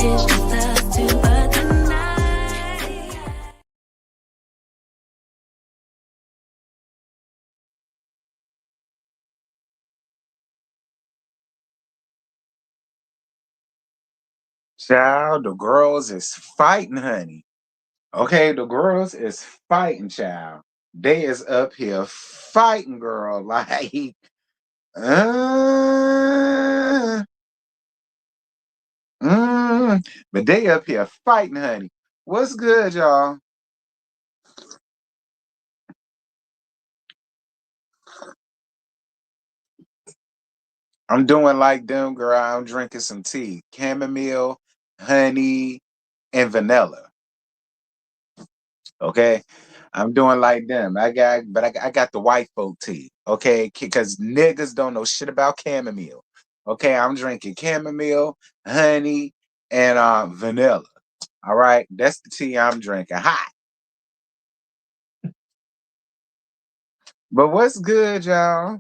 it's just us two, but tonight. Child, the girls is fighting, honey. Okay, the girls is fighting, child. They is up here fighting, girl. Like, uh, but they up here fighting, honey. What's good, y'all? I'm doing like them, girl. I'm drinking some tea, chamomile, honey, and vanilla. Okay, I'm doing like them. I got the white folk tea. Okay, because niggas don't know shit about chamomile. Okay, I'm drinking chamomile, honey, and vanilla. All right, that's the tea I'm drinking. Hot. But what's good, y'all?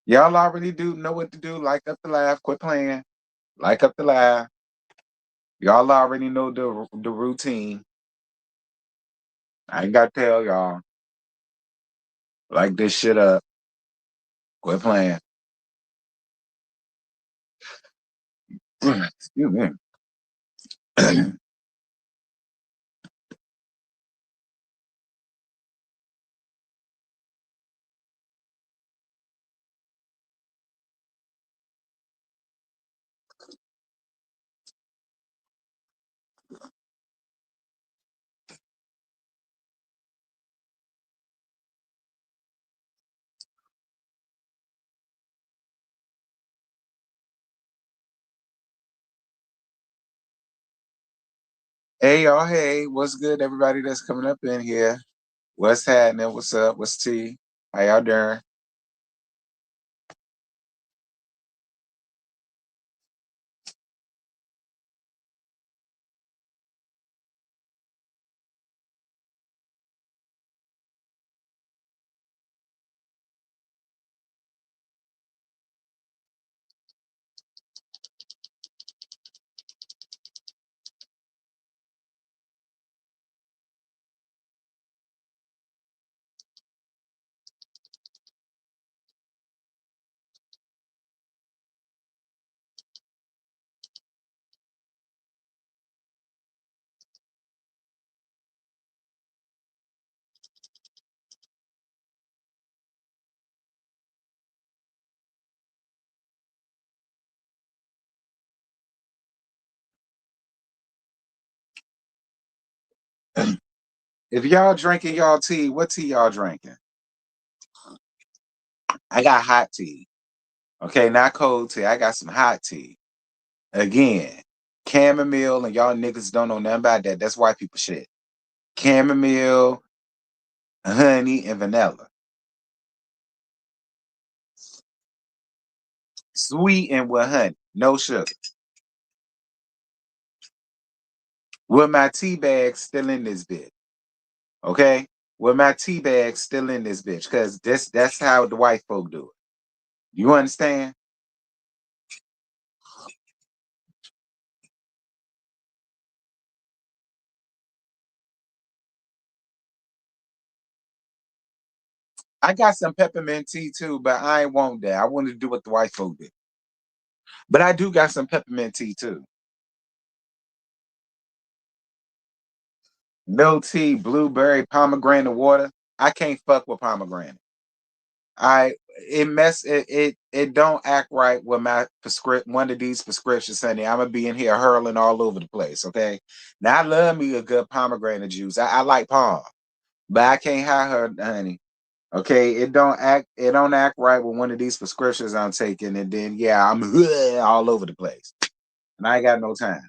Y'all already do know what to do. Like up the laugh. Quit playing. Like up the laugh. Y'all already know the routine. I ain't got to tell y'all. Like this shit up. Quit playing. Excuse me. Hey y'all, hey, what's good, everybody that's coming up in here? What's happening? What's up? What's T? How y'all doing? If y'all drinking y'all tea, what tea y'all drinking? I got hot tea. Okay, not cold tea. I got some hot tea. Again, chamomile, and y'all niggas don't know nothing about that. That's white people shit. Chamomile, honey, and vanilla. Sweet and with honey. No sugar. With my tea bag still in this bitch. Okay? With my tea bag still in this bitch. Cause that's how the white folk do it. You understand? I got some peppermint tea too, but I ain't want that. I wanted to do what the white folk did. But I do got some peppermint tea too. Milk tea, blueberry, pomegranate water. I can't fuck with pomegranate. It don't act right with my one of these prescriptions, honey. I'm gonna be in here hurling all over the place. Okay. Now I love me a good pomegranate juice. I like palm, but I can't have her, honey. Okay, it don't act right with one of these prescriptions I'm taking, and then yeah, I'm all over the place, and I ain't got no time.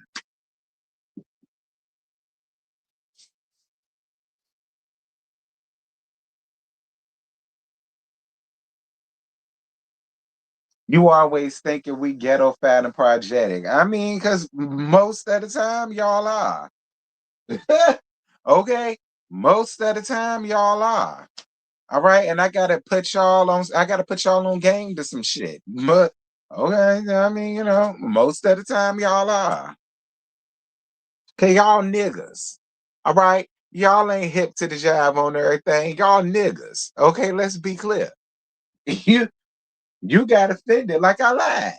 You always thinking we ghetto fat and projectic. I mean, because most of the time y'all are. Okay, most of the time y'all are. All right, and I gotta put y'all on. I gotta put y'all on game to some shit. Okay, I mean, most of the time y'all are. Okay, y'all niggas. All right. Y'all ain't hip to the job on everything. Y'all niggas. Okay, let's be clear. You you got offended like I lied.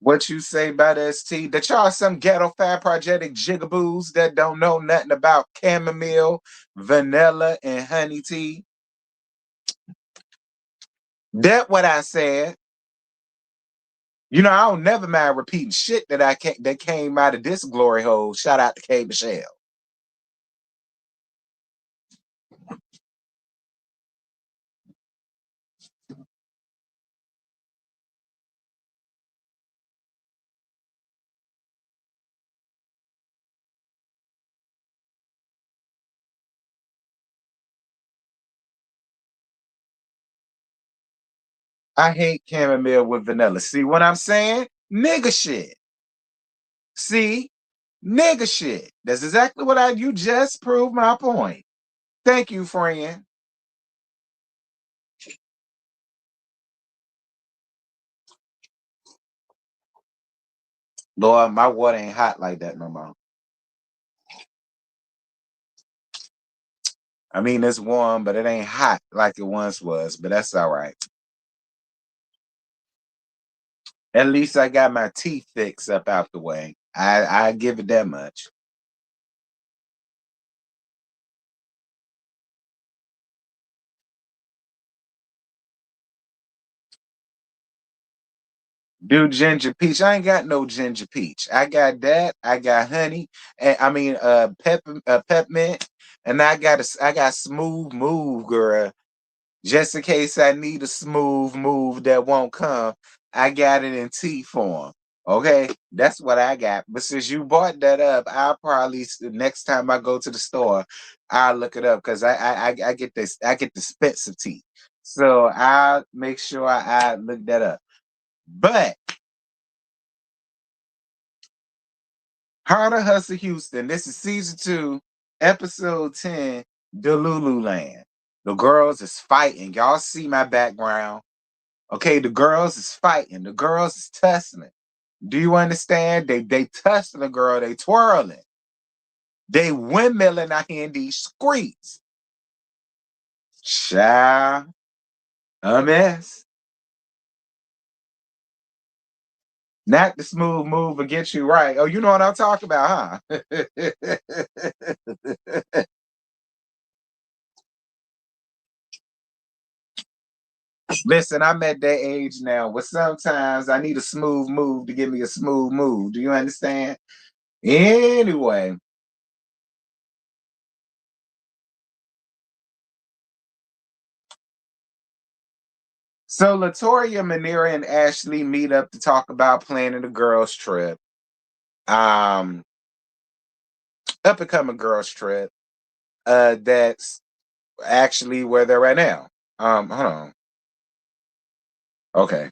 What you say about ST? That y'all some ghetto fat projectic jigaboos that don't know nothing about chamomile, vanilla, and honey tea. That what I said. I don't never mind repeating shit that came out of this glory hole. Shout out to K Michelle. I hate chamomile with vanilla. See what I'm saying? Nigga shit. See? Nigga shit. That's exactly what you just proved my point. Thank you, friend. Lord, my water ain't hot like that no more. I mean, it's warm, but it ain't hot like it once was, but that's all right. At least I got my teeth fixed up out the way. I give it that much. Do ginger peach. I ain't got no ginger peach. I got that. I got honey. And I mean peppermint. And I got smooth move, girl. Just in case I need a smooth move that won't come, I got it in tea form. Okay, that's what I got. But since you brought that up, I'll probably next time I go to the store, I'll look it up because I get this. I get the expensive tea, so I'll make sure I look that up. But How to Hustle Houston. This is season 2, episode 10, DeLuLuLand. The girls is fighting. Y'all see my background. Okay, the girls is fighting. The girls is tussling. Do you understand? They tussling the girl. They twirling. They windmilling out here in these streets. Child, a mess. Not the smooth move will get you right. Oh, you know what I'm talking about, huh? Listen, I'm at that age now where sometimes I need a smooth move to give me a smooth move. Do you understand? Anyway, so Latoya, Manera, and Ashley meet up to talk about planning a girls' trip. Um, Up and coming girls' trip. That's actually where they're right now. Hold on. Okay.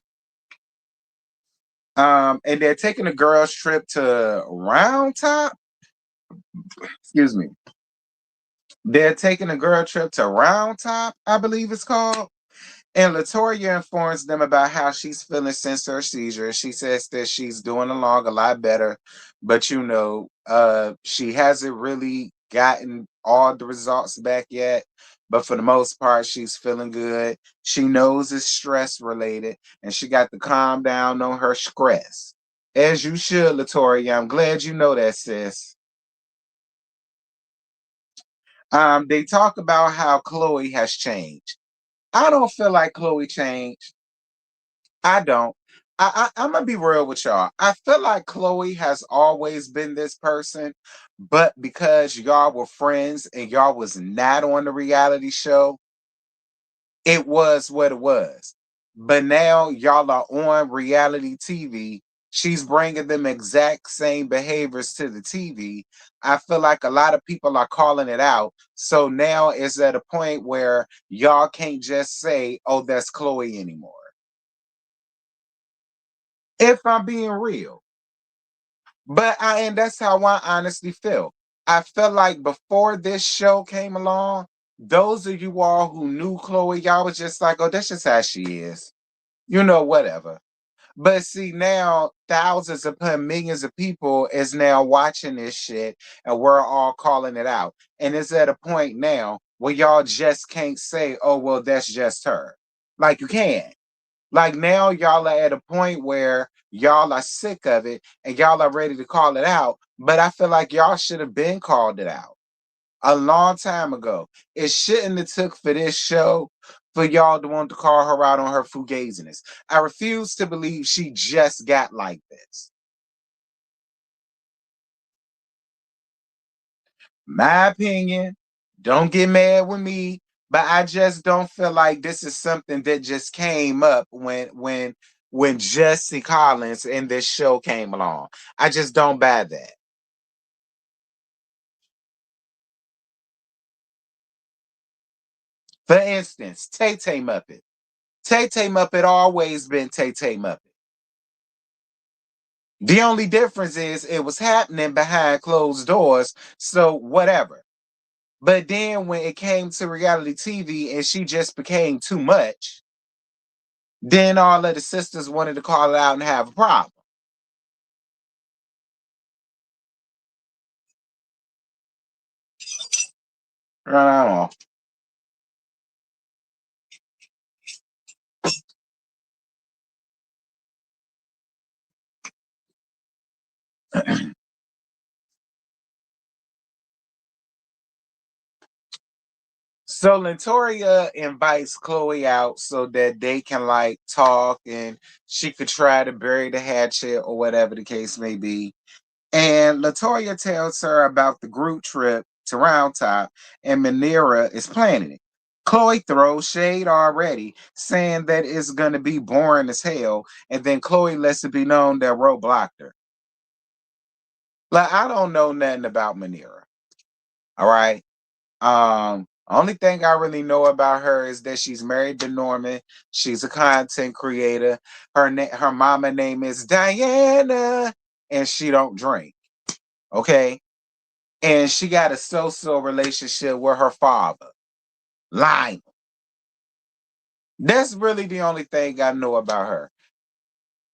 And they're taking a girls' trip to Round Top. Excuse me. They're taking a girl trip to Round Top, I believe it's called. And Latoya informs them about how she's feeling since her seizure. She says that she's doing along a lot better, but she hasn't really gotten all the results back yet. But for the most part, she's feeling good. She knows it's stress related, and she got to calm down on her stress. As you should, Latoya. I'm glad you know that, sis. They talk about how Chloe has changed. I don't feel like Chloe changed. I don't. I'm gonna be real with y'all. I feel like Chloe has always been this person, But because y'all were friends and y'all was not on the reality show, it was what it was. But now y'all are on reality TV. She's bringing them exact same behaviors to the TV. I feel like a lot of people are calling it out. So now it's at a point where y'all can't just say, oh, that's Chloe anymore. If I'm being real. And that's how I honestly feel. I felt like before this show came along, those of you all who knew Chloe, y'all was just like, oh, that's just how she is. Whatever. But see, now thousands upon millions of people is now watching this shit and we're all calling it out. And it's at a point now where y'all just can't say, oh, well, that's just her. Like you can't. Like now y'all are at a point where y'all are sick of it and y'all are ready to call it out. But I feel like y'all should have been called it out a long time ago. It shouldn't have took for this show for y'all to want to call her out on her fugaziness. I refuse to believe she just got like this. My opinion, don't get mad with me, but I just don't feel like this is something that just came up when Jesse Collins and this show came along. I just don't buy that. For instance, Tay Tay Muppet. Tay Tay Muppet always been Tay Tay Muppet. The only difference is it was happening behind closed doors, so whatever. But then when it came to reality TV and she just became too much, then all of the sisters wanted to call it out and have a problem. I So Lentoria invites Chloe out so that they can like talk and she could try to bury the hatchet or whatever the case may be. And Latoya tells her about the group trip to Round Top, and Manera is planning it. Chloe throws shade already, saying that it's gonna be boring as hell, and then Chloe lets it be known that Ro blocked her. Like I don't know nothing about Manera. All right. Only thing I really know about her is that she's married to Norman. She's a content creator. Her mama name is Diana, and she don't drink. Okay, and she got a so-so relationship with her father, Lionel. That's really the only thing I know about her.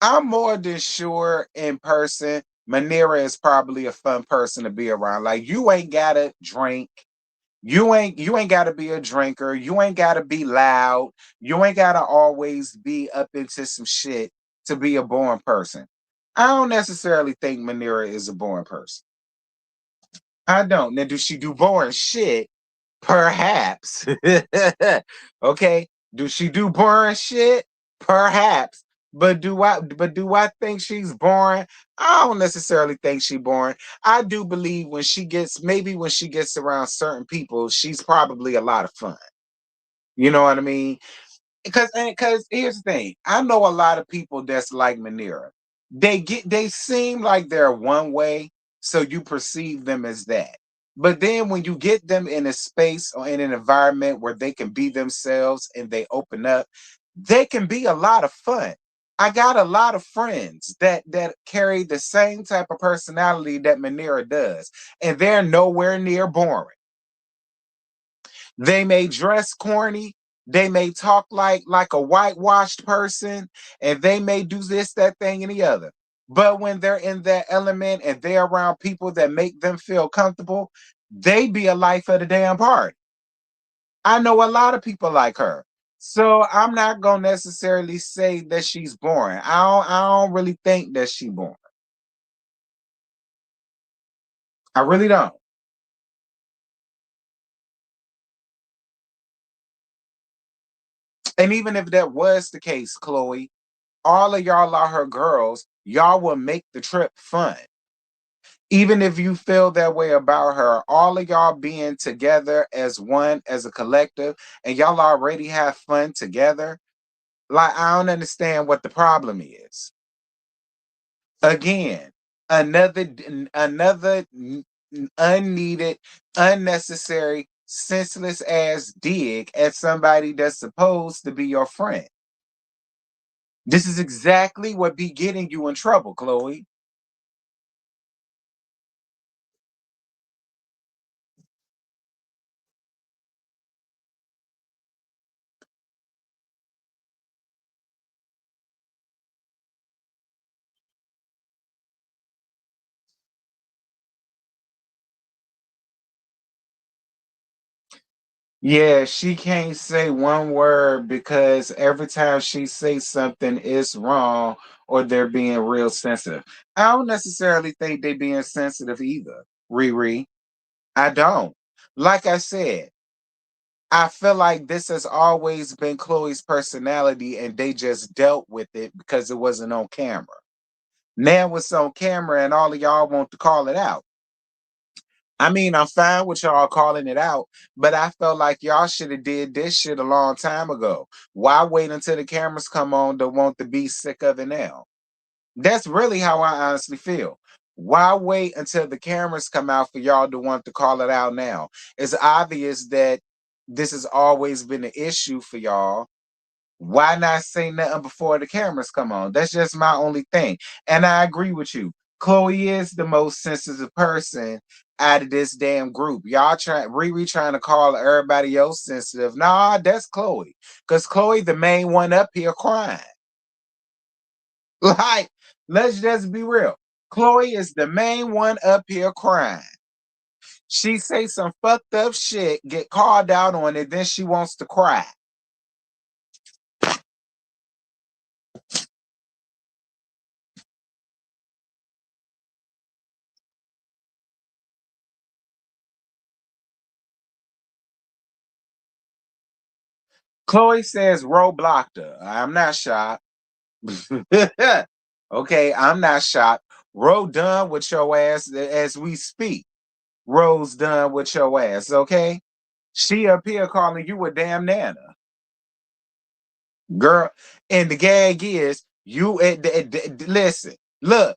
I'm more than sure in person, Manera is probably a fun person to be around. Like you ain't gotta drink. You ain't gotta be a drinker. You ain't gotta be loud. You ain't gotta always be up into some shit to be a boring person. I don't necessarily think Manera is a boring person. I don't. Now, do she do boring shit? Perhaps. Okay. Do she do boring shit? Perhaps. But do I think she's boring? I don't necessarily think she's boring. I do believe when she gets around certain people, she's probably a lot of fun. You know what I mean? Because here's the thing, I know a lot of people that's like Manera. They seem like they're one way, so you perceive them as that. But then when you get them in a space or in an environment where they can be themselves and they open up, they can be a lot of fun. I got a lot of friends that carry the same type of personality that Manera does, and they're nowhere near boring. They may dress corny. They may talk like a whitewashed person, and they may do this, that thing, and the other. But when they're in that element and they're around people that make them feel comfortable, they be a life of the damn party. I know a lot of people like her. So I'm not gonna necessarily say that she's boring. I don't really think that she's boring. I really don't. And even if that was the case, Chloe, all of y'all are her girls. Y'all will make the trip fun. Even if you feel that way about her, all of y'all being together as one, as a collective, and y'all already have fun together, like I don't understand what the problem is. Again, another unneeded, unnecessary, senseless ass dig at somebody that's supposed to be your friend. This is exactly what be getting you in trouble, Chloe. Yeah, she can't say one word because every time she says something, it's wrong or they're being real sensitive. I don't necessarily think they being sensitive either, Riri. I don't. Like I said, I feel like this has always been Chloe's personality and they just dealt with it because it wasn't on camera. Now it's on camera and all of y'all want to call it out. I mean, I'm fine with y'all calling it out, but I felt like y'all should have did this shit a long time ago. Why wait until the cameras come on to want to be sick of it now? That's really how I honestly feel. Why wait until the cameras come out for y'all to want to call it out now? It's obvious that this has always been an issue for y'all. Why not say nothing before the cameras come on? That's just my only thing. And I agree with you. Chloe is the most sensitive person out of this damn group. Y'all Riri trying to call everybody else sensitive. Nah, that's Chloe. Because Chloe the main one up here crying. Like, let's just be real. Chloe is the main one up here crying. She say some fucked up shit, get called out on it, then she wants to cry. Chloe says Ro blocked her. I'm not shocked. Okay, I'm not shocked. Ro done with your ass as we speak. Ro's done with your ass, okay? She up here calling you a damn nana. Girl, and the gag is you listen, look,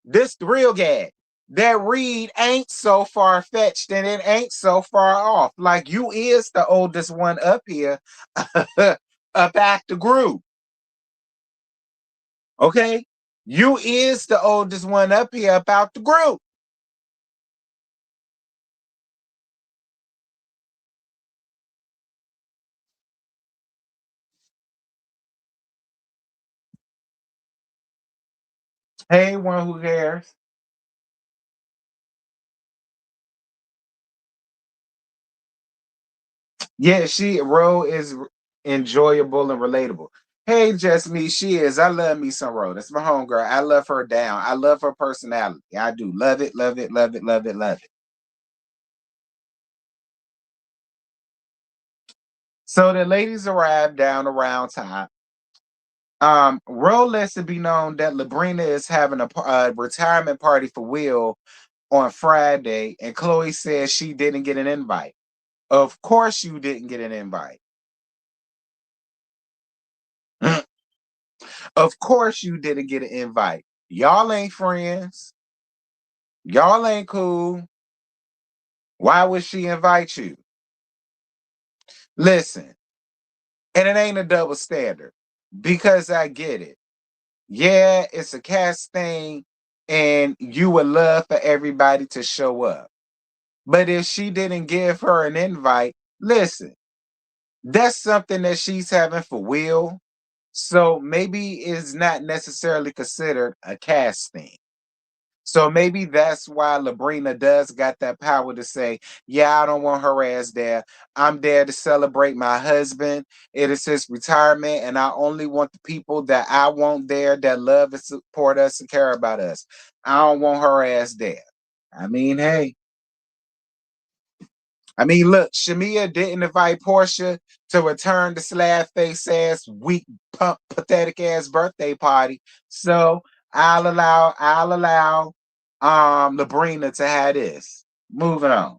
this the real gag. That read ain't so far fetched and it ain't so far off. Like you is the oldest one up here up at the group. Okay? You is the oldest one up here about the group. Hey, one who cares. Yeah, Ro is enjoyable and relatable. Hey, just me, she is. I love me some Ro. That's my homegirl. I love her down. I love her personality. I do. Love it, love it, love it, love it, love it. So the ladies arrived down around time. Ro lets it be known that Labrina is having a retirement party for Will on Friday, and Chloe says she didn't get an invite. Of course, you didn't get an invite. Of course, you didn't get an invite. Y'all ain't friends. Y'all ain't cool. Why would she invite you? Listen, and it ain't a double standard because I get it. Yeah, it's a cast thing, and you would love for everybody to show up. But if she didn't give her an invite, listen, that's something that she's having for Will. So maybe it's not necessarily considered a cast thing. So maybe that's why Labrina does got that power to say, yeah, I don't want her ass there. I'm there to celebrate my husband. It is his retirement, and I only want the people that I want there that love and support us and care about us. I don't want her ass there. I mean, hey, look, Shamia didn't invite Portia to return the slab face ass, weak, pump, pathetic ass birthday party. So I'll allow Labrina to have this. Moving on.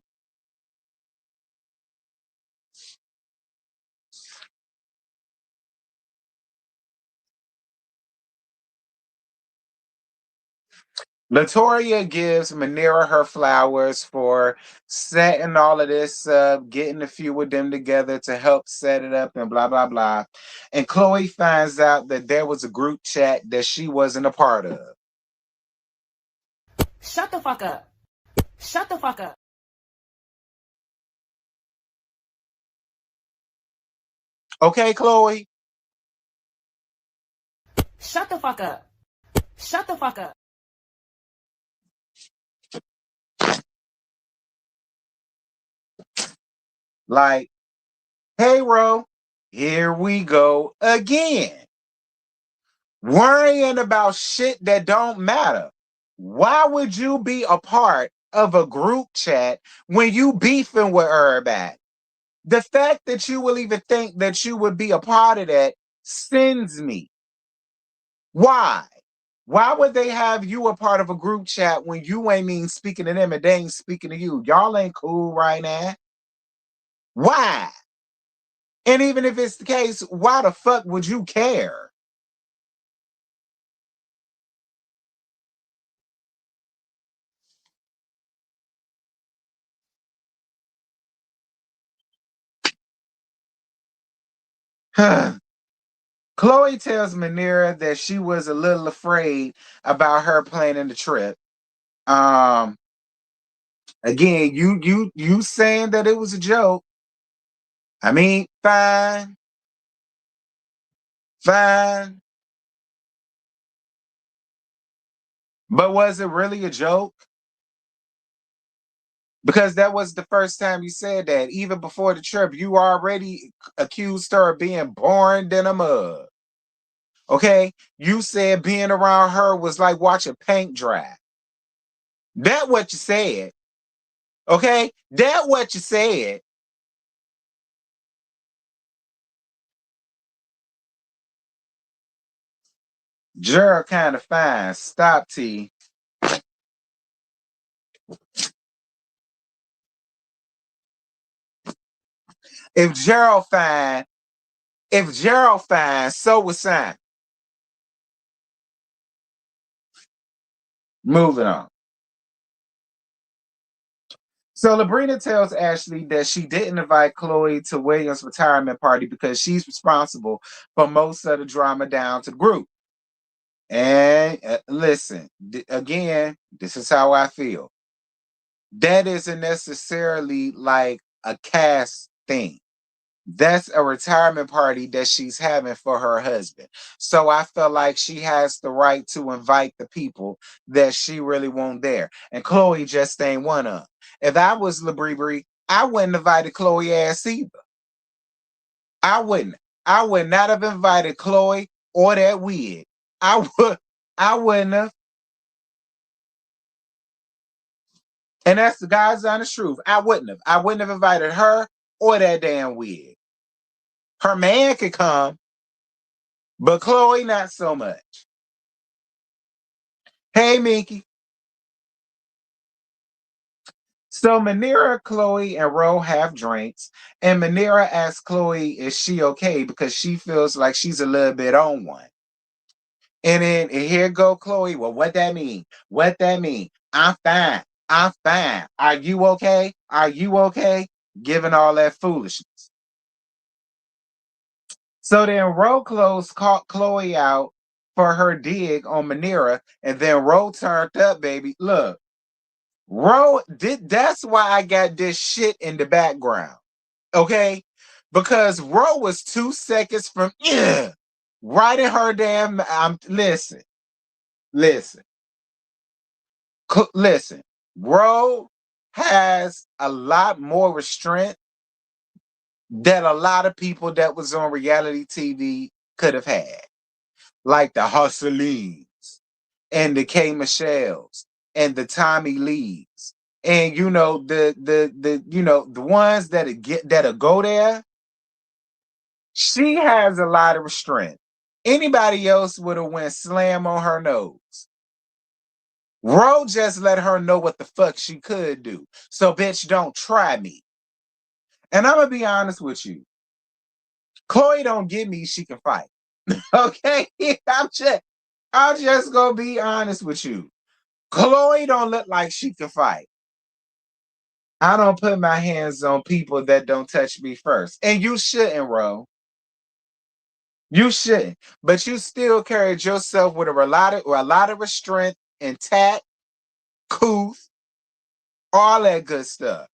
Latoya gives Manera her flowers for setting all of this up, getting a few of them together to help set it up and blah, blah, blah. And Chloe finds out that there was a group chat that she wasn't a part of. Shut the fuck up. Shut the fuck up. Okay, Chloe? Shut the fuck up. Shut the fuck up. Like, hey, Ro, here we go again. Worrying about shit that don't matter. Why would you be a part of a group chat when you beefing with everybody? The fact that you will even think that you would be a part of that sends me. Why? Why would they have you a part of a group chat when you ain't even speaking to them and they ain't speaking to you? Y'all ain't cool right now. Why? And even if it's the case, why the fuck would you care? Chloe tells Manera that she was a little afraid about her planning the trip. Um, Again, you saying that it was a joke. I mean, fine, fine. But was it really a joke? Because that was the first time you said that. Even before the trip, you already accused her of being born in a mug. Okay? You said being around her was like watching paint dry. That what you said. Okay? That what you said. Gerald kind of fine. Stop, T. If Gerald fine, so was Simon. Moving on. So Labrina tells Ashley that she didn't invite Chloe to William's retirement party because she's responsible for most of the drama down to the group. And listen, again, this is how I feel. That isn't necessarily like a cast thing. That's a retirement party that she's having for her husband. So I feel like she has the right to invite the people that she really want there. And Chloe just ain't one of them. If I was LaBrie, I wouldn't invited Chloe ass either. I wouldn't. I would not have invited Chloe or that wig. I wouldn't have. And that's the God's honest truth. I wouldn't have. I wouldn't have invited her or that damn wig. Her man could come, but Chloe not so much. Hey, Minky. So Manera, Chloe, and Ro have drinks, and Manera asks Chloe, is she okay? Because she feels like she's a little bit on one. And then here go Chloe. Well, what that mean? What that mean? I'm fine. I'm fine. Are you okay? Are you okay? Giving all that foolishness. So then Ro caught Chloe out for her dig on Manera, and then Ro turned up, baby. Look. That's why I got this shit in the background. Okay? Because Ro was 2 seconds from right in her damn listen. Listen. Listen. Ro has a lot more restraint that a lot of people that was on reality TV could have had. Like the Hustlines and the K Michelle's and the Tommy Lees. And the ones that'll go there, she has a lot of restraint. Anybody else would have went slam on her nose. Ro just let her know what the fuck she could do. So, bitch, don't try me. And I'm gonna be honest with you. Chloe don't give me she can fight. Okay? I'm just gonna be honest with you. Chloe don't look like she can fight. I don't put my hands on people that don't touch me first. And you shouldn't, Ro. You shouldn't. But you still carried yourself with a lot of restraint and tact, couth, all that good stuff.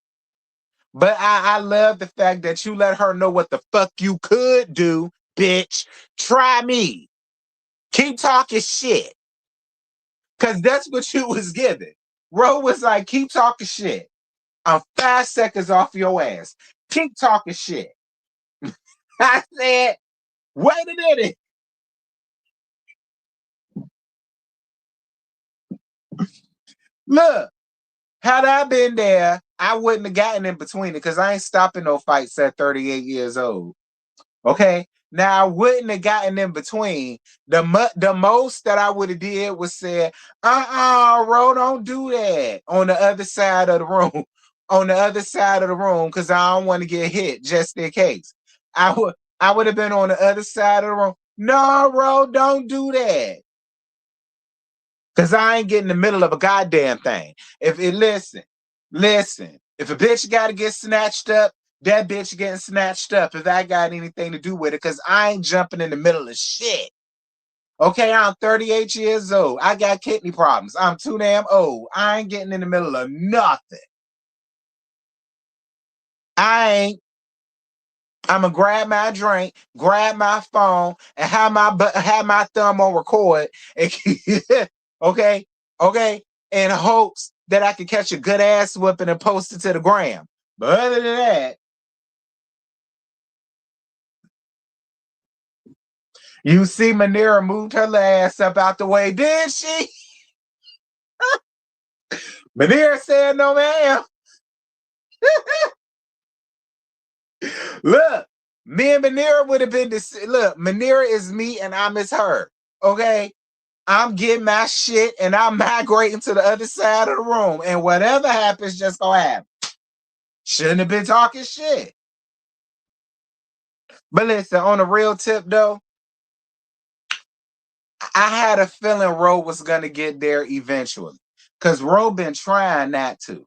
But I love the fact that you let her know what the fuck you could do, bitch. Try me. Keep talking shit. Cause that's what you was given. Ro was like, keep talking shit. I'm 5 seconds off your ass. Keep talking shit. I said, wait a minute. Look, had I been there, I wouldn't have gotten in between it because I ain't stopping no fights at 38 years old. Okay. Now I wouldn't have gotten in between. The most that I would have did was said, Ro, don't do that on the other side of the room. On the other side of the room, because I don't want to get hit just in case. I would have been on the other side of the room. No, Ro, don't do that. Cause I ain't getting in the middle of a goddamn thing. Listen, if a bitch gotta get snatched up, that bitch getting snatched up if I got anything to do with it, because I ain't jumping in the middle of shit. Okay, I'm 38 years old. I got kidney problems. I'm too damn old. I ain't getting in the middle of nothing. I ain't. I'm gonna grab my drink, grab my phone, and have my thumb on record. And okay, okay, in hopes that I can catch a good ass whipping and post it to the gram. But other than that, you see, Manera moved her ass up out the way, did she? Manera said, "No, ma'am." Look, me and Manera would have been this. Look, Manera is me and I miss her. Okay. I'm getting my shit and I'm migrating to the other side of the room. And whatever happens, just gonna happen. Shouldn't have been talking shit. But listen, on a real tip though, I had a feeling Ro was gonna get there eventually. Cause Ro been trying not to.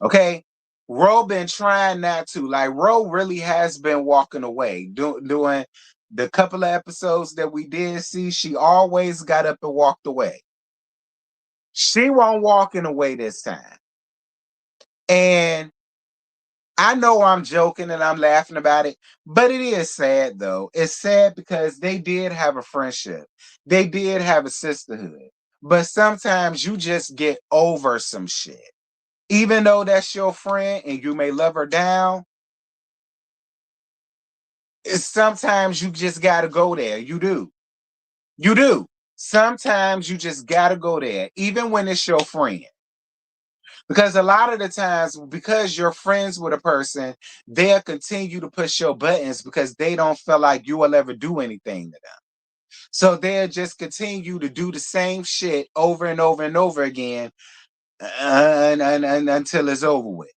Okay. Ro been trying not to. Like Ro really has been walking away. Doing the couple of episodes that we did see, she always got up and walked away. She won't walking away this time. And I know I'm joking and I'm laughing about it, but it is sad though. It's sad because they did have a friendship. They did have a sisterhood. But sometimes you just get over some shit. Even though that's your friend and you may love her down, sometimes you just gotta go there. You do. You do. Sometimes you just gotta go there, even when it's your friend. Because a lot of the times, because you're friends with a person, they'll continue to push your buttons because they don't feel like you will ever do anything to them. So they'll just continue to do the same shit over and over and over again until it's over with.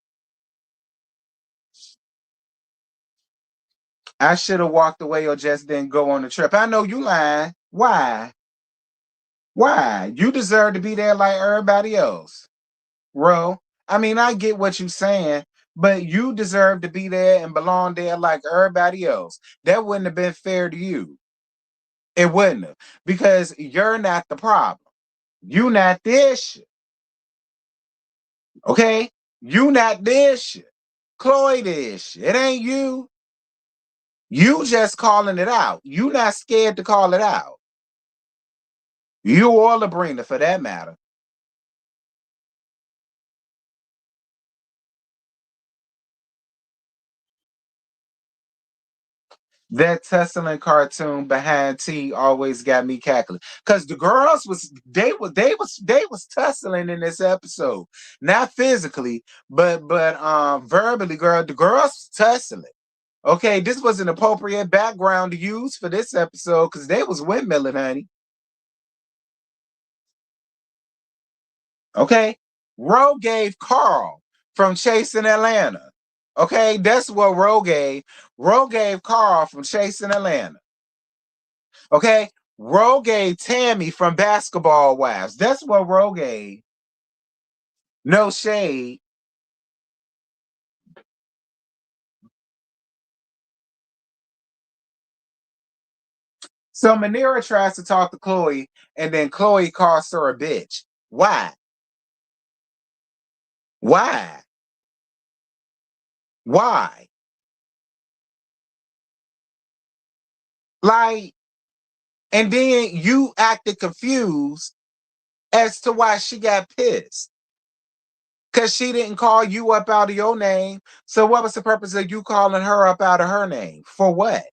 I should have walked away or just didn't go on the trip. I know you lying. Why? Why? You deserve to be there like everybody else. Ro, I mean, I get what you're saying, but you deserve to be there and belong there like everybody else. That wouldn't have been fair to you. It wouldn't have, because you're not the problem. You not this shit. Okay? You not this shit. Chloe this shit. It ain't you. You just calling it out. You not scared to call it out. You or Labrina for that matter. That tussling cartoon behind T always got me cackling because the girls was tussling in this episode, not physically, but verbally. Girl, the girls tussling. Okay, this was an appropriate background to use for this episode because they was windmilling, honey. Okay? Ro gave Carl from Chasing Atlanta. Okay? That's what Ro gave. Ro gave Carl from Chasing Atlanta. Okay? Ro gave Tammy from Basketball Wives. That's what Ro gave. No shade. So Manira tries to talk to Chloe, and then Chloe calls her a bitch. Why? Why? Why? Like, and then you acted confused as to why she got pissed. Because she didn't call you up out of your name. So what was the purpose of you calling her up out of her name? For what?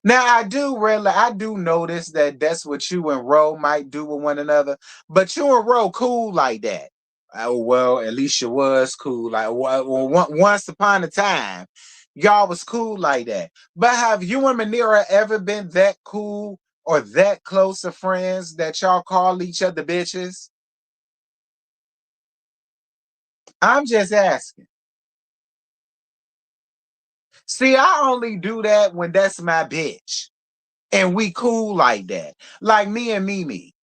Now I do notice that that's what you and Ro might do with one another, but you and Ro cool like that. Oh well, at least you was cool. Like once upon a time, y'all was cool like that. But have you and Manira ever been that cool or that close of friends that y'all call each other bitches? I'm just asking. See, I only do that when that's my bitch. And we cool like that. Like me and Mimi.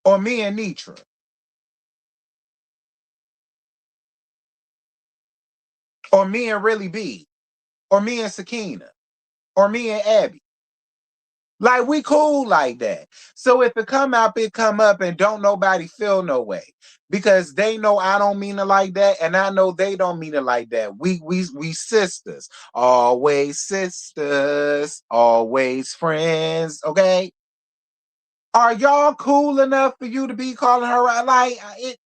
Or me and Nitra. Or me and Really B. Or me and Sakina. Or me and Abby. Like we cool like that. So if it come up, it come up and don't nobody feel no way. Because they know I don't mean it like that, and I know they don't mean it like that. We sisters. Always sisters, always friends, okay? Are y'all cool enough for you to be calling her out? Like it?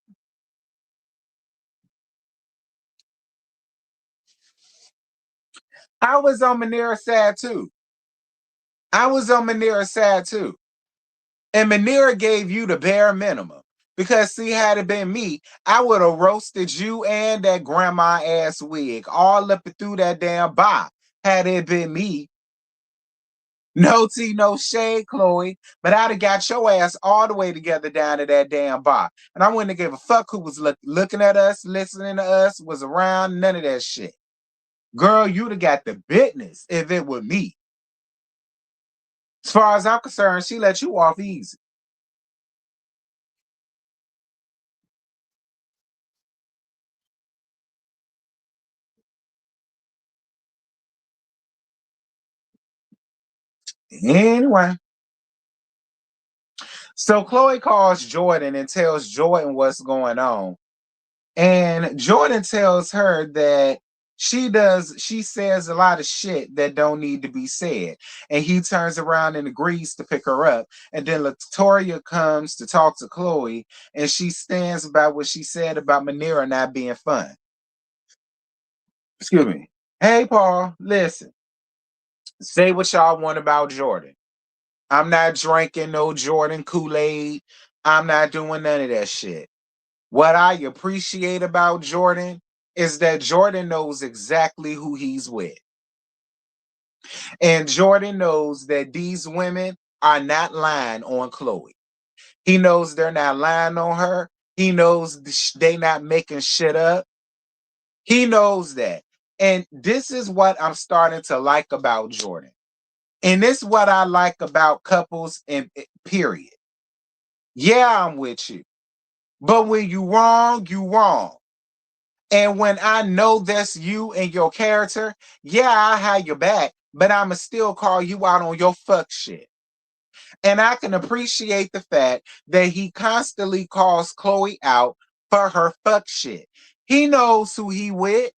I was on Manira's side too. I was on Manira's side too. And Manira gave you the bare minimum. Because see, had it been me, I would have roasted you and that grandma ass wig all up and through that damn bar. Had it been me. No tea, no shade, Chloe. But I'd have got your ass all the way together down to that damn bar. And I wouldn't have give a fuck who was looking at us, listening to us, was around, none of that shit. Girl, you'd have got the business if it were me. As far as I'm concerned, she let you off easy. Anyway, so Chloe calls Jordan and tells Jordan what's going on. And Jordan tells her that she says a lot of shit that don't need to be said. And he turns around and agrees to pick her up. And then Latoria comes to talk to Chloe, and she stands by what she said about Manira not being fun. Excuse me. Hey, Paul, listen, say what y'all want about Jordan. I'm not drinking no Jordan Kool-Aid. I'm not doing none of that shit. What I appreciate about Jordan is that Jordan knows exactly who he's with. And Jordan knows that these women are not lying on Chloe. He knows they're not lying on her. He knows they not making shit up. He knows that. And this is what I'm starting to like about Jordan. And this is what I like about couples in period. Yeah, I'm with you. But when you wrong, you wrong. And when I know that's you and your character, yeah, I have your back, but I'ma still call you out on your fuck shit. And I can appreciate the fact that he constantly calls Chloe out for her fuck shit. He knows who he with.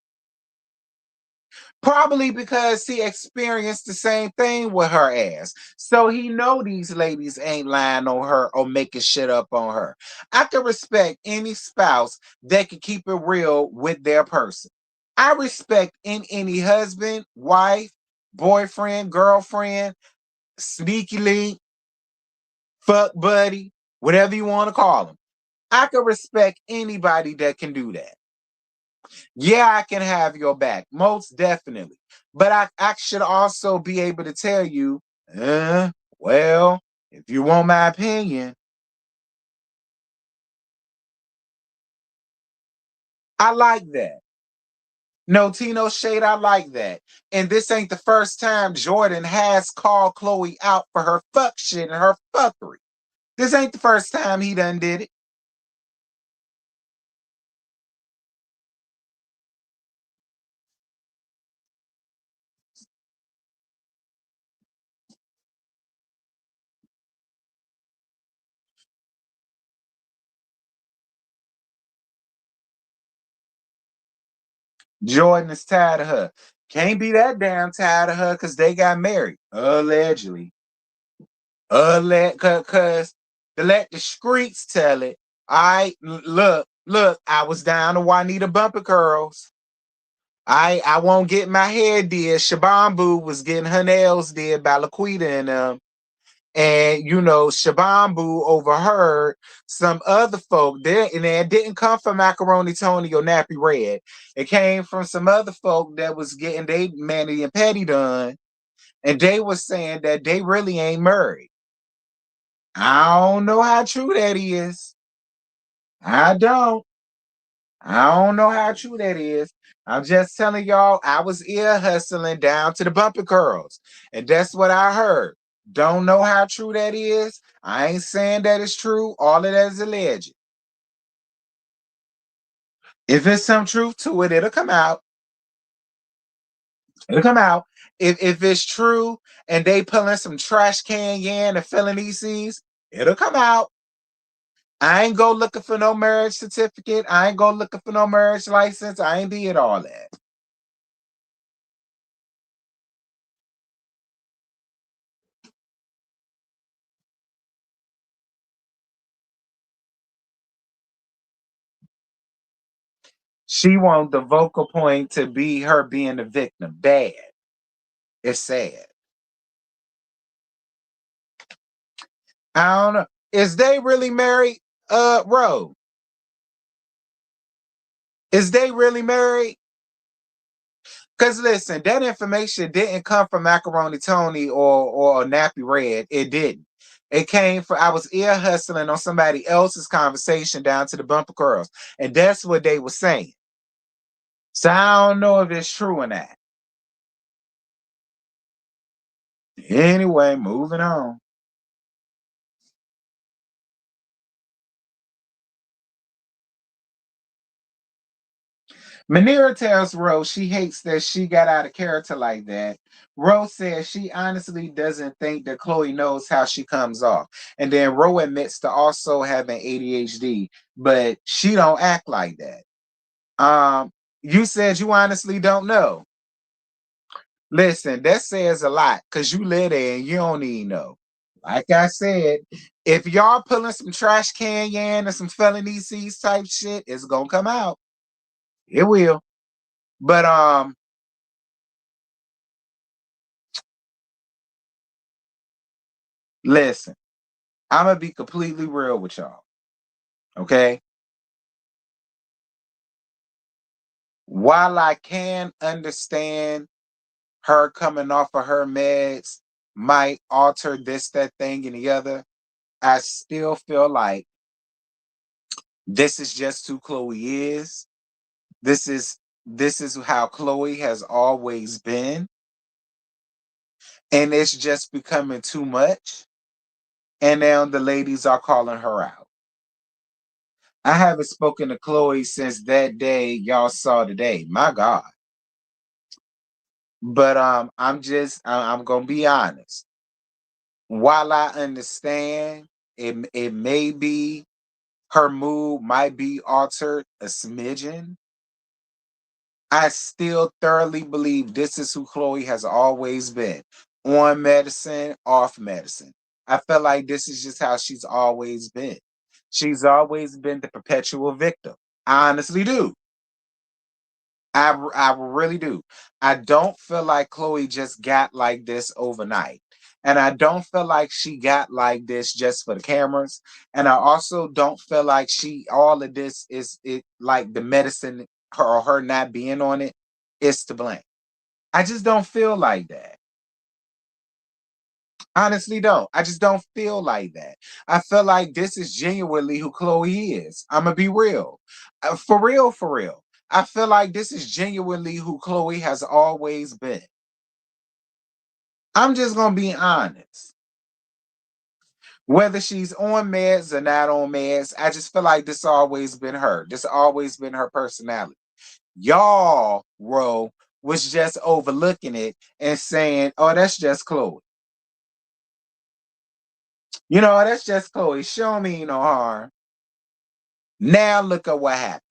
Probably because he experienced the same thing with her ass. So he know these ladies ain't lying on her or making shit up on her. I can respect any spouse that can keep it real with their person. I respect in any husband, wife, boyfriend, girlfriend, sneaky link, fuck buddy, whatever you want to call them. I can respect anybody that can do that. Yeah, I can have your back, most definitely. But I should also be able to tell you, well, if you want my opinion, I like that. No Tino shade, I like that. And this ain't the first time Jordan has called Chloe out for her fuck shit and her fuckery. This ain't the first time he done did it. Jordan is tired of her. Can't be that damn tired of her because they got married. Allegedly. Cause to let the streets tell it. Look, I was down to Juanita Bumper Curls. I won't get my hair did. Shabambu was getting her nails did by Laquita and them. And you know, Shabambu overheard some other folk there, and it didn't come from Macaroni Tony or Nappy Red. It came from some other folk that was getting they Manny and Petty done, and they was saying that they really ain't married. I don't know how true that is. I don't. I don't know how true that is. I'm just telling y'all, I was ear hustling down to the bumper curls, and that's what I heard. Don't know how true that is. I ain't saying that it's true. All of that is alleged. If there's some truth to it, it'll come out. It'll come out. If it's true and they pulling some trash can yan and filling ECs, it'll come out. I ain't go looking for no marriage certificate. I ain't go looking for no marriage license. I ain't did all that. She want the vocal point to be her being the victim. Bad. It's sad. I don't know. Is they really married? Ro. Is they really married? Because listen, that information didn't come from Macaroni Tony or Nappy Red. It didn't. It came from I was ear hustling on somebody else's conversation down to the bumper curls. And that's what they were saying. So I don't know if it's true or not. Anyway, moving on. Manira tells Rose she hates that she got out of character like that. Rose says she honestly doesn't think that Chloe knows how she comes off. And then Ro admits to also having ADHD, but she don't act like that. You said you honestly don't know. Listen, that says a lot because you live there and you don't even know. Like I said, if y'all pulling some trash can yan and some felony C's type shit, it's gonna come out. It will. But listen, I'm gonna be completely real with y'all. Okay. While I can understand her coming off of her meds might alter this, that thing, and the other, I still feel like this is just who Chloe is. This is this is how Chloe has always been. And it's just becoming too much. And now the ladies are calling her out. I haven't spoken to Chloe since that day y'all saw today. My God. But I'm gonna be honest. While I understand it may be her mood might be altered a smidgen, I still thoroughly believe this is who Chloe has always been. On medicine, off medicine. I feel like this is just how she's always been. She's always been the perpetual victim. I honestly do. I really do. I don't feel like Chloe just got like this overnight. And I don't feel like she got like this just for the cameras. And I also don't feel like all of this is it like the medicine, her not being on it is to blame. I just don't feel like that. Honestly, don't. I just don't feel like that. I feel like this is genuinely who Chloe is. I'm gonna be real, for real, for real. I feel like this is genuinely who Chloe has always been. I'm just gonna be honest. Whether she's on meds or not on meds, I just feel like this always been her. This always been her personality. Y'all, Ro, was just overlooking it and saying, "Oh, that's just Chloe." You know, that's just Chloe. She don't mean no harm. Now look at what happened.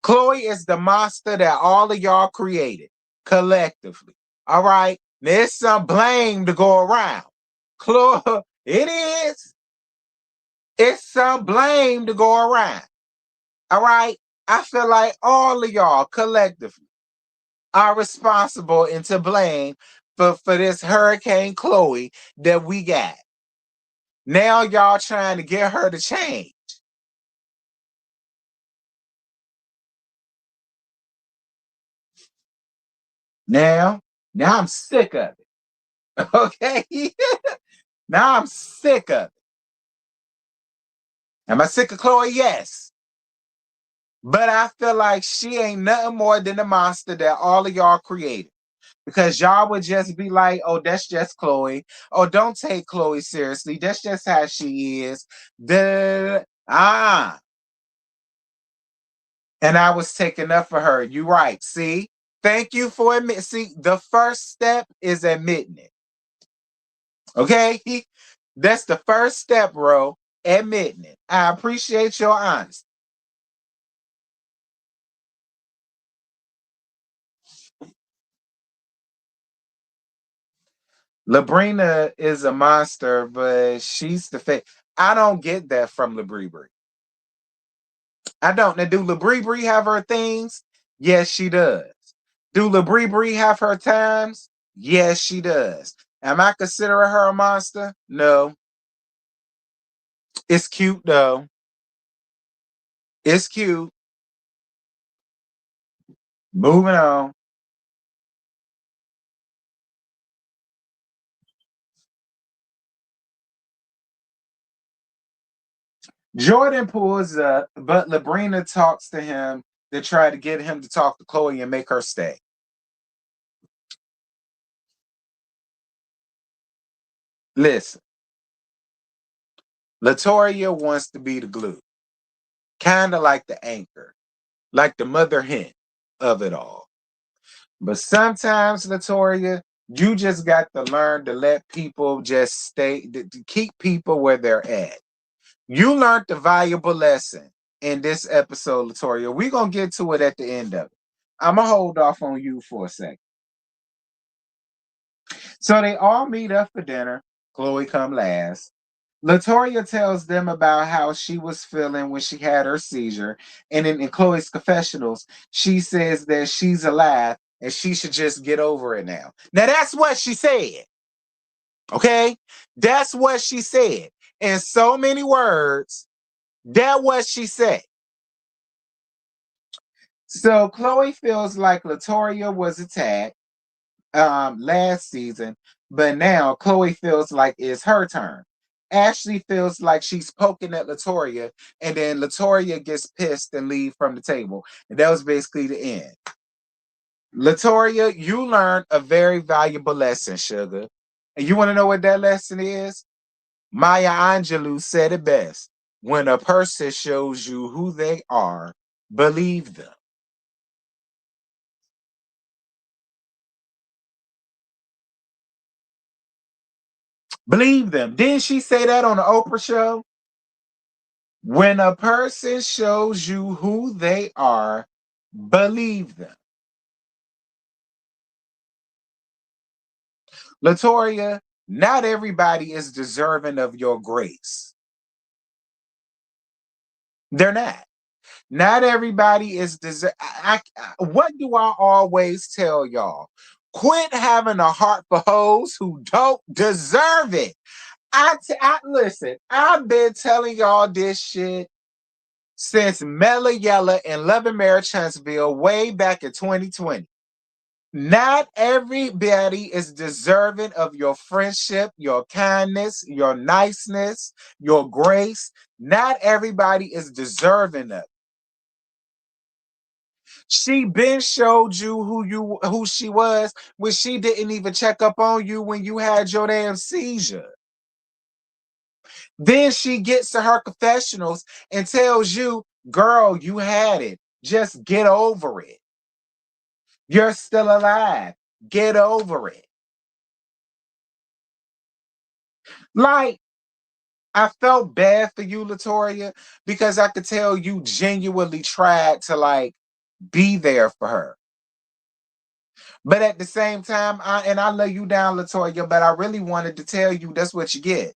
Chloe is the monster that all of y'all created collectively. All right. There's some blame to go around. Chloe, it is. It's some blame to go around. All right. I feel like all of y'all collectively are responsible and to blame for this Hurricane Chloe that we got. Now y'all trying to get her to change. Now I'm sick of it. Okay? Now I'm sick of it. Am I sick of Chloe? Yes. But I feel like she ain't nothing more than the monster that all of y'all created. Because y'all would just be like, oh, that's just Chloe. Oh, don't take Chloe seriously. That's just how she is. And I was taking up for her. You right. See? Thank you for admitting. See, the first step is admitting it. Okay? That's the first step, bro. Admitting it. I appreciate your honesty. Labrina is a monster, but she's the fake. I don't get that from Labrie. I don't. Now, do Labrie have her things? Yes, she does. Do Labrie have her times? Yes, she does. Am I considering her a monster? No. It's cute though. It's cute. Moving on. Jordan pulls up, but Labrina talks to him to try to get him to talk to Chloe and make her stay. Listen, Latoria wants to be the glue, kind of like the anchor, like the mother hen of it all. But sometimes, Latoria, you just got to learn to let people just stay, to keep people where they're at. You learned the valuable lesson in this episode, Latoria. We're going to get to it at the end of it. I'm going to hold off on you for a second. So they all meet up for dinner. Chloe come last. Latoria tells them about how she was feeling when she had her seizure. And in Chloe's confessionals, she says that she's alive and she should just get over it now. Now, that's what she said. Okay? That's what she said. In so many words, that's what she said. So Chloe feels like Latoria was attacked last season, but now Chloe feels like it's her turn. Ashley feels like she's poking at Latoria, and then Latoria gets pissed and leave from the table. And that was basically the end. Latoria, you learned a very valuable lesson, sugar. And you want to know what that lesson is? Maya Angelou said it best. When a person shows you who they are, believe them. Believe them. Didn't she say that on the Oprah show? When a person shows you who they are, believe them. Latoria, not everybody is deserving of your grace. They're not. Not everybody is deserving. What do I always tell y'all? Quit having a heart for hoes who don't deserve it. Listen, I've been telling y'all this shit since Mella Yella and Love and Marriage Huntsville way back in 2020. Not everybody is deserving of your friendship, your kindness, your niceness, your grace. Not everybody is deserving of it. She been showed you who she was when she didn't even check up on you when you had your damn seizure. Then she gets to her confessionals and tells you, girl, you had it. Just get over it. You're still alive. Get over it. Like, I felt bad for you, Latoya, because I could tell you genuinely tried to like be there for her. But at the same time, I lay you down, Latoya, but I really wanted to tell you that's what you get.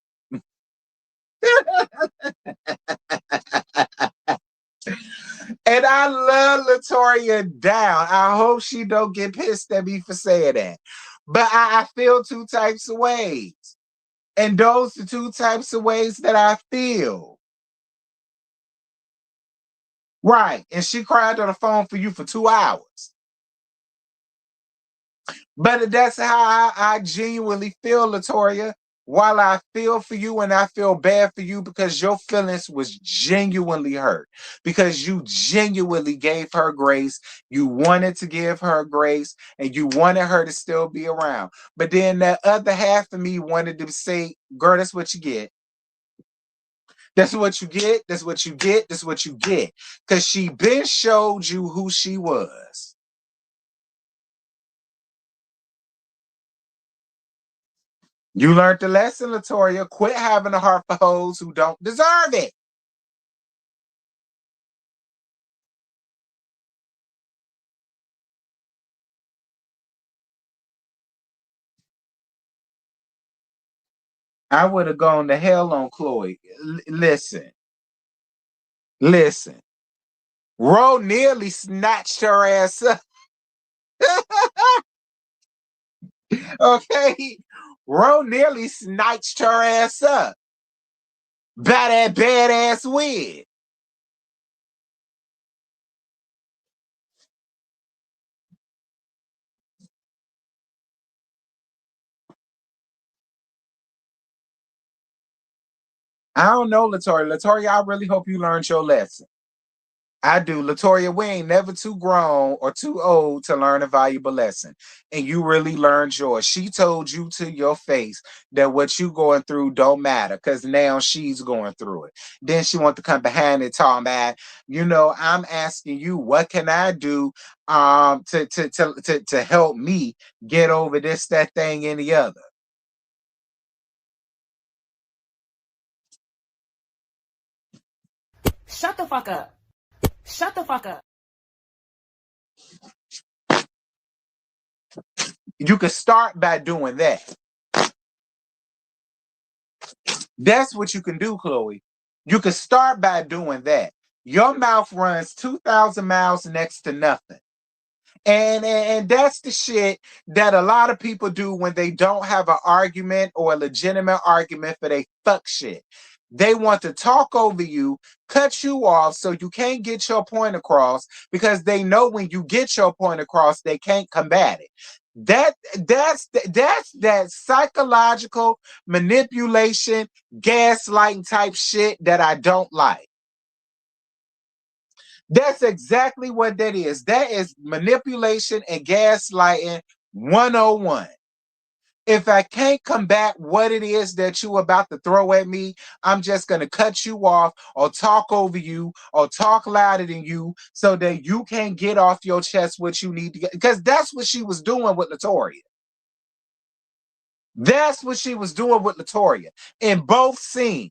And I love Latoya down. I hope she don't get pissed at me for saying that. But I feel two types of ways. And those are two types of ways that I feel. Right. And she cried on the phone for you for 2 hours. But that's how I genuinely feel, Latoya. While I feel for you and I feel bad for you because your feelings was genuinely hurt, because you genuinely gave her grace, you wanted to give her grace, and you wanted her to still be around. But then that other half of me wanted to say, girl, that's what you get. That's what you get. That's what you get. That's what you get. Because she been showed you who she was. You learned the lesson, Latoya. Quit having a heart for hoes who don't deserve it. I would have gone to hell on Chloe. Listen, listen. Ro nearly snatched her ass up. Okay? Ro nearly snatched her ass up by that badass wig. I don't know, Latoya. Latoya, I really hope you learned your lesson. I do. Latoya, we ain't never too grown or too old to learn a valuable lesson. And you really learned yours. She told you to your face that what you going through don't matter because now she's going through it. Then she want to come behind and talk about, I'm asking you, what can I do to help me get over this, that thing, and the other? Shut the fuck up. Shut the fuck up. You could start by doing that. That's what you can do, Chloe. You can start by doing that. Your mouth runs 2,000 miles next to nothing. And that's the shit that a lot of people do when they don't have an argument or a legitimate argument for they fuck shit. They want to talk over you, cut you off so you can't get your point across because they know when you get your point across, they can't combat it. That's that psychological manipulation, gaslighting type shit that I don't like. That's exactly what that is. That is manipulation and gaslighting 101. If I can't combat what it is that you about to throw at me, I'm just going to cut you off or talk over you or talk louder than you so that you can't get off your chest what you need to get. Because that's what she was doing with Latoya. That's what she was doing with Latoya in both scenes.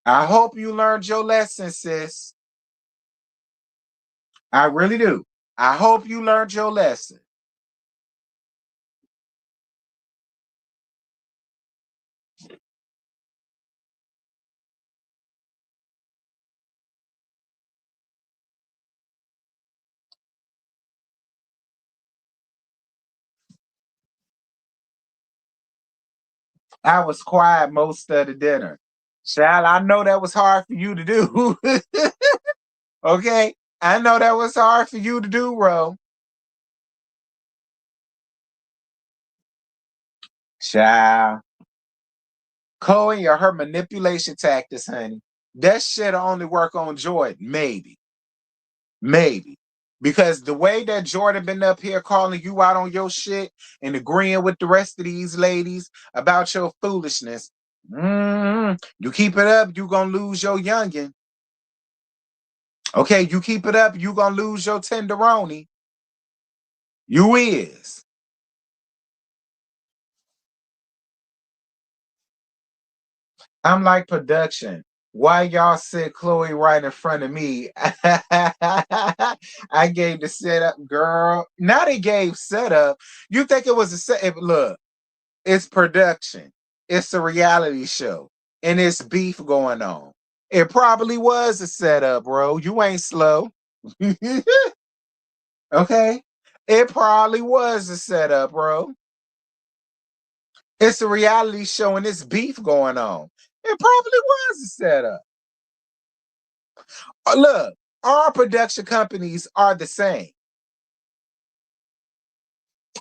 I hope you learned your lesson, sis. I really do. I hope you learned your lesson. I was quiet most of the dinner. Child, I know that was hard for you to do. Okay? I know that was hard for you to do, Ro. Child. Chloe or her manipulation tactics, honey. That shit only work on Jordan, maybe. Maybe. Because the way that Jordan been up here calling you out on your shit and agreeing with the rest of these ladies about your foolishness, you keep it up, you gonna lose your youngin'. Okay, you keep it up, you gonna lose your tenderoni. You is. I'm like production. Why y'all sit Chloe right in front of me? I gave the setup, girl. Now they gave setup. You think it was a set? Look, it's production. It's a reality show, and it's beef going on. It probably was a setup, bro. You ain't slow. Okay, it probably was a setup, bro. It's a reality show, and it's beef going on. It probably was a setup. Look, all production companies are the same.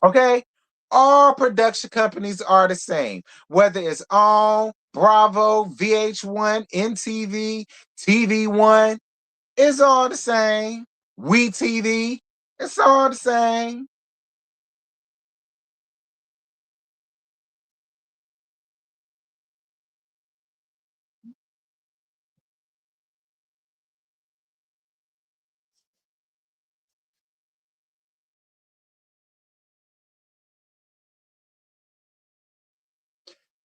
Okay? All production companies are the same. Whether it's on Bravo, VH1, MTV, TV1, it's all the same. We TV, it's all the same.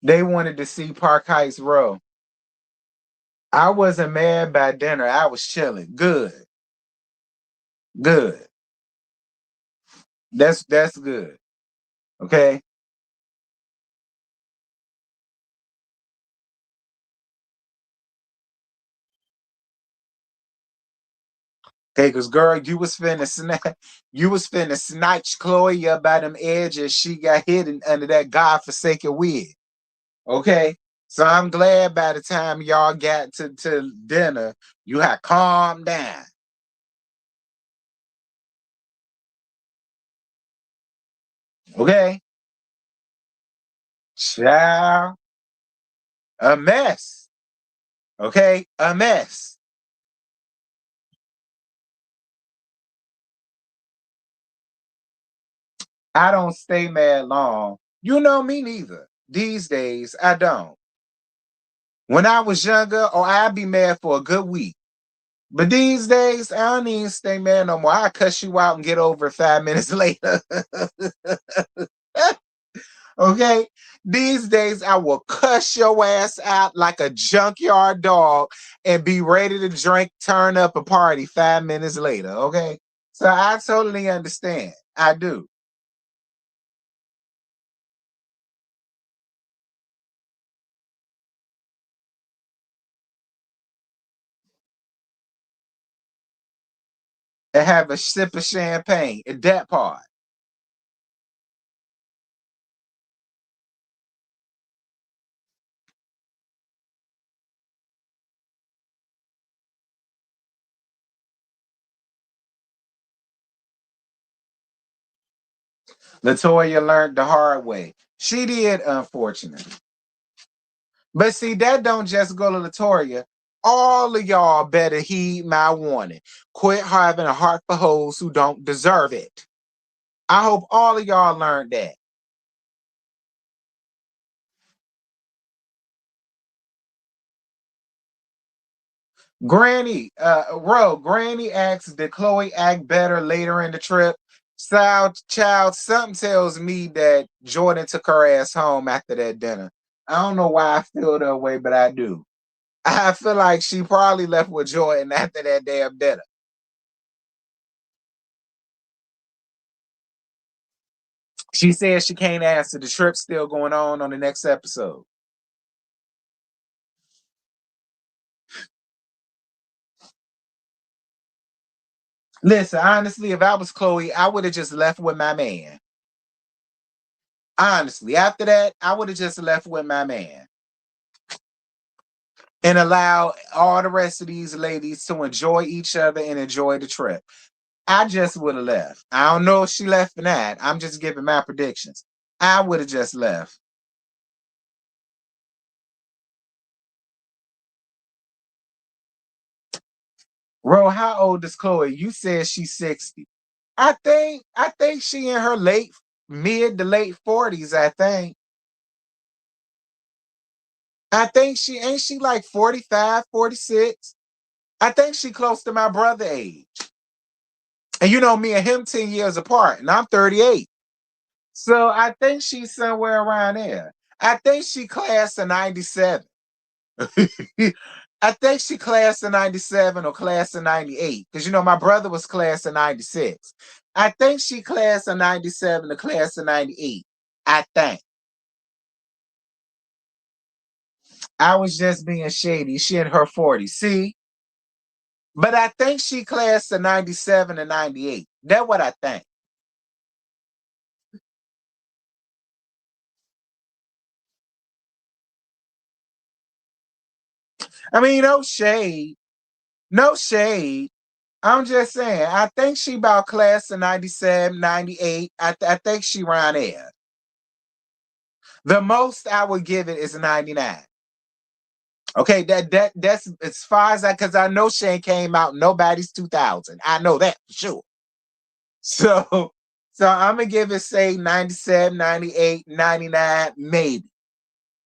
They wanted to see Park Heights Row. I wasn't mad by dinner. I was chilling. Good. Good. That's good. Okay. Okay, because girl, you was finna snatch Chloe up by them edges. She got hidden under that godforsaken wig. Okay. So I'm glad by the time y'all got to dinner, you had calmed down. Okay. Child, a mess. Okay, a mess. I don't stay mad long. You know me neither. These days, I don't. When I was younger, or I'd be mad for a good week. But these days, I don't even stay mad no more. I cuss you out and get over it 5 minutes later. Okay? These days, I will cuss your ass out like a junkyard dog and be ready to drink, turn up a party 5 minutes later. Okay? So I totally understand. I do. And have a sip of champagne at that part. Latoya learned the hard way. She did, unfortunately. But see, that don't just go to Latoya. All of y'all better heed my warning. Quit having a heart for hoes who don't deserve it. I hope all of y'all learned that. Granny asks, did Chloe act better later in the trip? Child, something tells me that Jordan took her ass home after that dinner. I don't know why I feel that way, but I do. I feel like she probably left with Jordan after that damn dinner. She says she can't answer. The trip's still going on the next episode. Listen, honestly, if I was Chloe, I would have just left with my man. Honestly, after that, I would have just left with my man and allow all the rest of these ladies to enjoy each other and enjoy the trip. I just would have left. I don't know if she left for that. I'm just giving my predictions. I would have just left. Ro, how old is Chloe? You said she's 60. I think she in her mid to late 40s, I think. I think she like 45, 46. I think she close to my brother age. And you know me and him 10 years apart, and I'm 38. So I think she's somewhere around there. I think she class of 97. I think she class of 97 or class of 98. Because you know my brother was class of 96. I think she class of 97 or class of 98. I think. I was just being shady. She in her 40s. See? But I think she class of 97 and 98. That's what I think. I mean, no shade. No shade. I'm just saying, I think she about class of 97, 98. I think she around there. The most I would give it is 99. Okay, that's as far as because I know she ain't came out nobody's 2000. I know that for sure. So so I'm gonna give it say 97, 98, 99, maybe.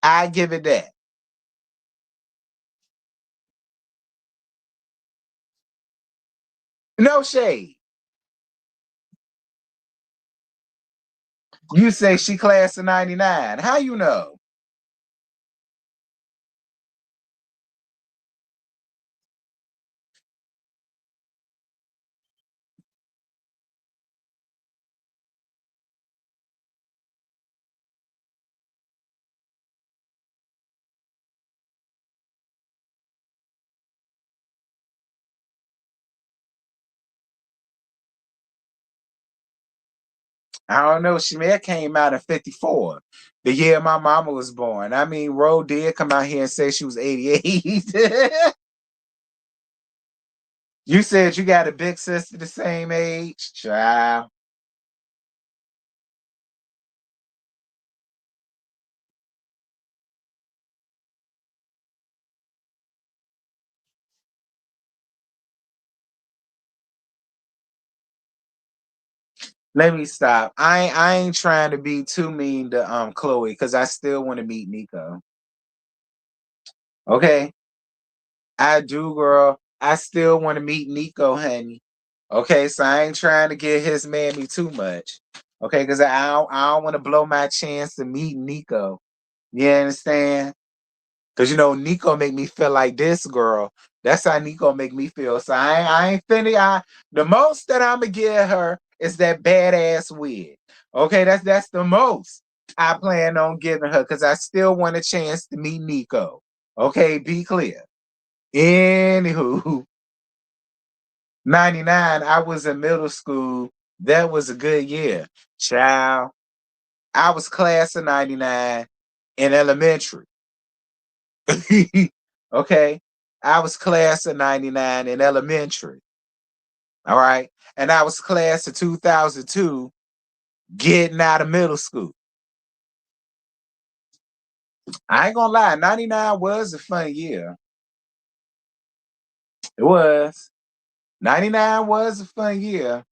I give it that. No shade. You say she class of 99. How you know? I don't know. She may have came out in 54, the year my mama was born. I mean, Ro did come out here and say she was 88. You said you got a big sister the same age, child. Let me stop. I ain't trying to be too mean to Chloe because I still want to meet Nico. Okay, I do, girl. I still want to meet Nico, honey. Okay, so I ain't trying to get his mammy too much. Okay, because I don't want to blow my chance to meet Nico. You understand? Because you know Nico make me feel like this girl. That's how Nico make me feel. So I ain't finna. The most that I'ma give her is that badass wig. Okay, that's the most I plan on giving her because I still want a chance to meet Nico. Okay, be clear. Anywho, 99, I was in middle school. That was a good year. Child, I was class of 99 in elementary. Okay. I was class of 99 in elementary. All right. And I was class of 2002 getting out of middle school. I ain't gonna lie, 99 was a fun year. It was. 99 was a fun year.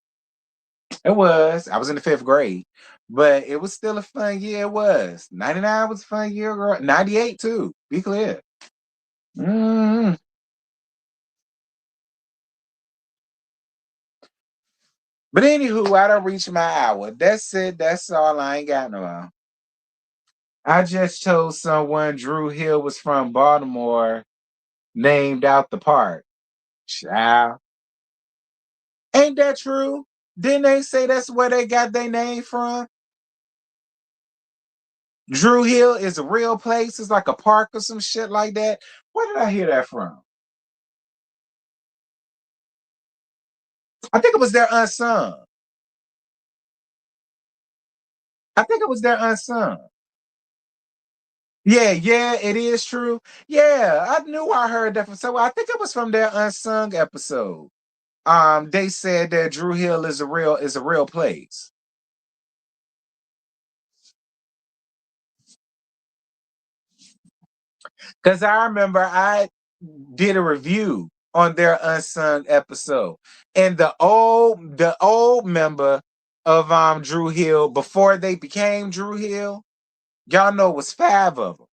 It was. I was in the fifth grade, but it was still a fun year. It was. 99 was a fun year, girl. 98 too. Be clear. Mm. But anywho, I don't reach my hour. That's it. That's all. I ain't got no more. I just told someone Drew Hill was from Baltimore, named out the park. Child. Ain't that true? Didn't they say that's where they got their name from? Drew Hill is a real place. It's like a park or some shit like that. Where did I hear that from? I think it was their unsung. I think it was their unsung. Yeah, it is true. Yeah, I knew I heard that from someone. I think it was from their unsung episode. They said that Drew Hill is a real place. Because I remember I did a review on their unsung episode. And the old member of Drew Hill, before they became Drew Hill, y'all know it was 5 of them.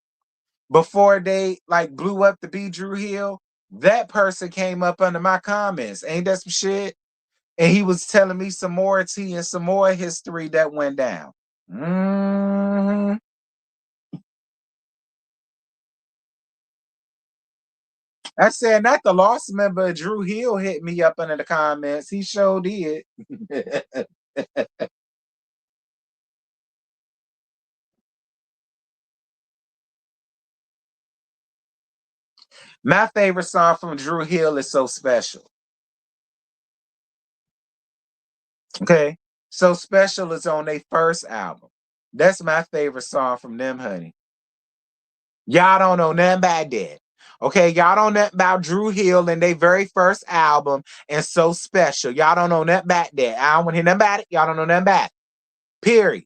Before they like blew up to be Drew Hill, that person came up under my comments. Ain't that some shit? And he was telling me some more tea and some more history that went down. Mm-hmm. I said, not the lost member, Drew Hill hit me up under the comments. He sure did. My favorite song from Drew Hill is So Special. Okay. So Special is on their first album. That's my favorite song from them, honey. Y'all don't know nothing about that. Okay, y'all don't know nothing about Drew Hill and their very first album and So Special. Y'all don't know nothing about that. I don't want to hear nothing about it. Y'all don't know nothing about it. Period.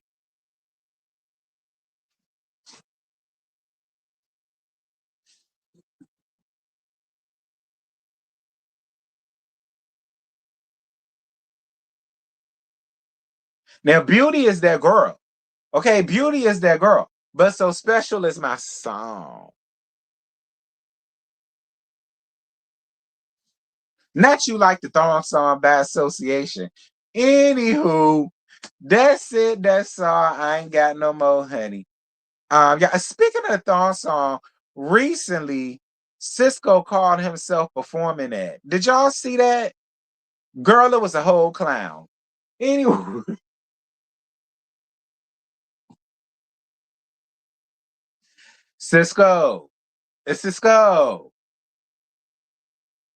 Now, Beauty is that girl. Okay, Beauty is that girl. But So Special is my song. Not you like the thong song by association. Anywho, that's it. That's all. I ain't got no more, honey. Yeah. Speaking of the thong song, recently Cisco called himself performing that. Did y'all see that? Girl, it was a whole clown. Anyway, Cisco, it's Cisco.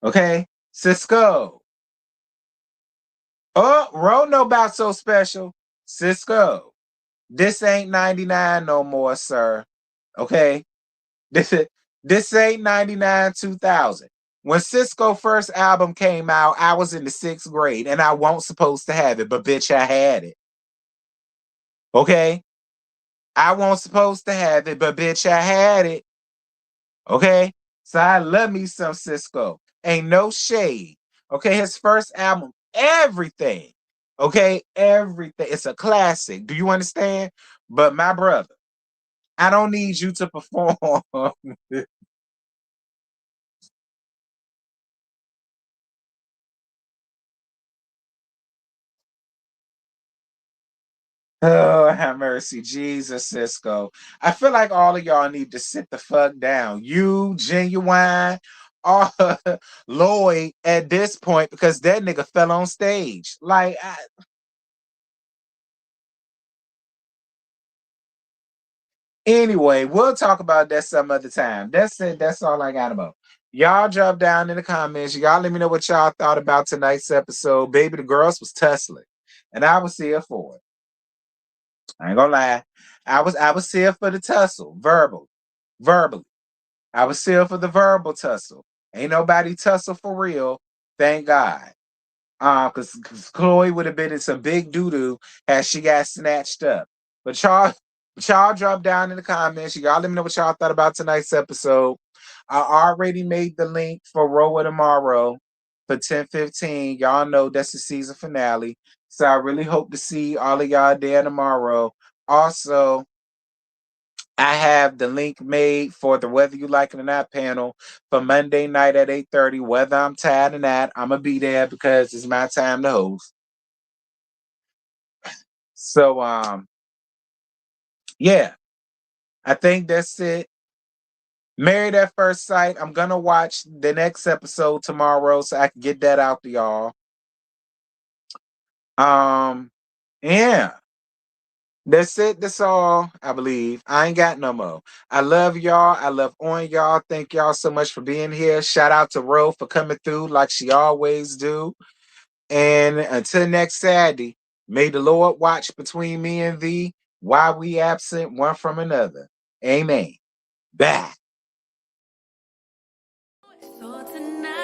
Okay, Cisco. Oh, Ro know about So Special. Cisco. This ain't 99 no more, sir. Okay? This this ain't 99 2000. When Cisco first album came out, I was in the 6th grade and I wasn't supposed to have it, but bitch, I had it. Okay? I wasn't supposed to have it, but bitch, I had it. Okay? So I love me some Cisco. Ain't no shade. Okay? His first album, everything. Okay? Everything. It's a classic. Do you understand? But my brother, I don't need you to perform. Oh, have mercy. Jesus, Cisco. I feel like all of y'all need to sit the fuck down. You, Genuine, or Lloyd at this point, because that nigga fell on stage. Anyway, we'll talk about that some other time. That's it. That's all I got about. Y'all drop down in the comments. Y'all let me know what y'all thought about tonight's episode. Baby, the girls was tussling, and I was here for it. I ain't gonna lie. I was here for the tussle, verbally. I was here for the verbal tussle. Ain't nobody tussle for real. Thank God. Because Chloe would have been in some big doo doo as she got snatched up. But y'all drop down in the comments. Y'all let me know what y'all thought about tonight's episode. I already made the link for Roa tomorrow for 10:15. Y'all know that's the season finale. So I really hope to see all of y'all there tomorrow. Also, I have the link made for the Whether You Like It or Not panel for Monday night at 8:30. Whether I'm tired or not, I'm going to be there because it's my time to host. So, yeah, I think that's it. Married at First Sight. I'm going to watch the next episode tomorrow so I can get that out to y'all. Yeah. That's it. That's all, I believe. I ain't got no more. I love y'all. I love on y'all. Thank y'all so much for being here. Shout out to Ro for coming through like she always do. And until next Saturday, may the Lord watch between me and thee while we absent one from another. Amen. Bye. So tonight.